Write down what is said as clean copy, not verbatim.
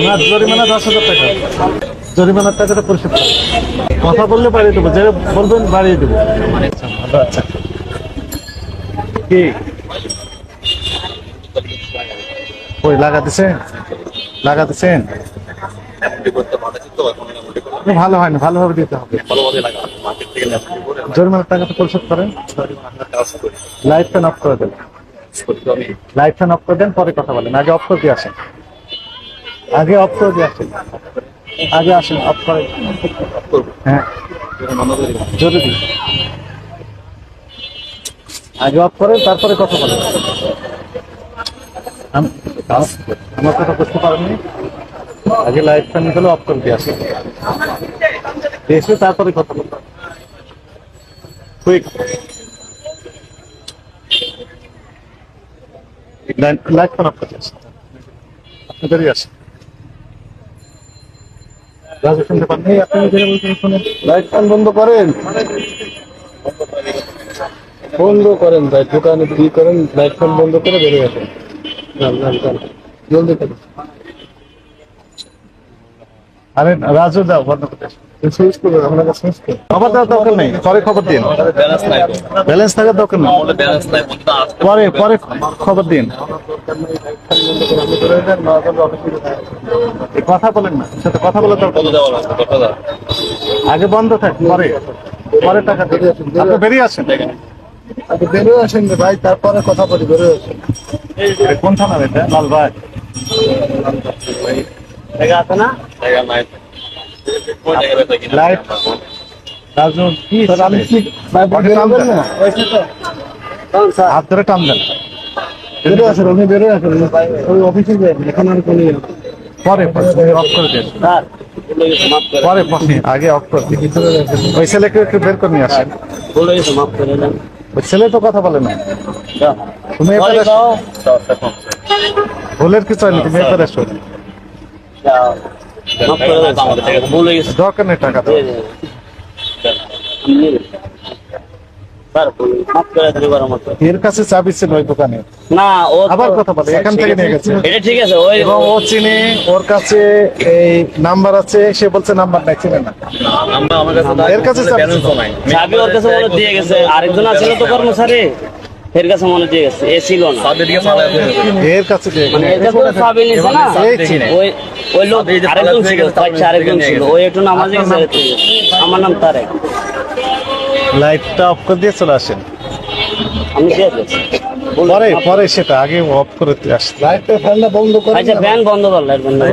না, জরিমানা 10,000 টাকা। জরিমানার টাকাটা পরিশোধ করো। কথা বললে বাড়িয়ে দেবো, যে বলবেন বাড়িয়ে দেবো। আচ্ছা কি ওই লাগাতেছেন ভালো হয় না, ভালোভাবে দিতে হবে। জরিমানার টাকা তো পরিশোধ করেন। লাইট ফ্যান অফ করে দেন, লাইট ফ্যান অফ করে দেন, পরে কথা বলেন। আগে অফ করে দিয়ে আসেন, আগে অফ করে দিয়ে আসেন, আগে আসেন অফ করে। হ্যাঁ জরুরি, আগে অফ করেন তারপরে কথা বলেন। আমার কথা বুঝতে পারেননি? আগে লাইট ফ্যান গুলো অফ করে দিয়ে আসেন, এসে তারপরে কথা বলবেন। কুইক লাইট ফ্যান অফ করে দিয়ে আসেন, আপনি বেরিয়ে আসেন। রাজু শুনতে পাননি? আপনি নিজেরা বলছেন শুনেন। লাইট ফ্যান বন্ধ করেন, বন্ধ করেন ভাই, দোকানে কি করেন? লাইট ফ্যান বন্ধ করে বেরিয়ে আসেন, জলদি করেন। আরে রাজু দাও বন্ধ করে সুইচ করে আপনার কাছে সুইচ করে খবর দেওয়ার দরকার নেই, পরে খবর দিন। ব্যালেন্স থাকার দরকার নেই, পরে পরে খবর দিন। কথা বলেন না, সাথে কথা বলে দরকার। আগে বন্ধ থাক, পরে পরে টাকা দিয়ে আপনি বেরিয়ে আসেন। আগে বেরিয়ে আসেন ভাই, তারপরে কথা বলি। বেরিয়ে আসেন। কোন থানার এটা? লালবাগ জায়গা আছে না? জায়গা নাই। লাইট রাজু কি আমি কি ভাই টান দেন না, হাত ধরে টান দেন। বেরিয়ে আসেন, আপনি বেরিয়ে আসেন ভাই, ওই অফিসে যান। এখন আর কোনো পরে অফ করে দেন, পরে আগে অফ করে দিন। ওই ছেলেকে একটু বের করে নিয়ে আসেন। ওই ছেলে তো কথা বলে না, তুমি ভুলের কিছু হয়নি, তুমি এবার এসো। দরকার নেই টাকা দাও। এর কাছে চাবি ছিল ওই দোকানে না, ও আবার কথা বলে এখান থেকে নিয়ে গেছে। এটা ঠিক আছে, ওই এবং ও চিনে, ওর কাছে এই নাম্বার আছে, সে বলছে নাম্বার নাই, চিনে না। এর কাছে চাবি ওর কাছে মনে দিয়ে গেছে, আরেকজন আছিল তো কর্মচারী, এর কাছে মনে দিয়ে গেছে, এ ছিল না এর কাছে, চাবি নিছে না, ওই লোক আরেকজন ছিল, আরেকজন ছিল, ওই একটু নামাজে গেছে। আমার নাম তারেক। লাইটটা অফ করে দিয়ে চলে আসেন। আমি পরে পরে সেটা আগে অফ করে আসছি। লাইটটা ফ্যানটা বন্ধ করে, আচ্ছা ফ্যান বন্ধ কর, লাইট বন্ধ।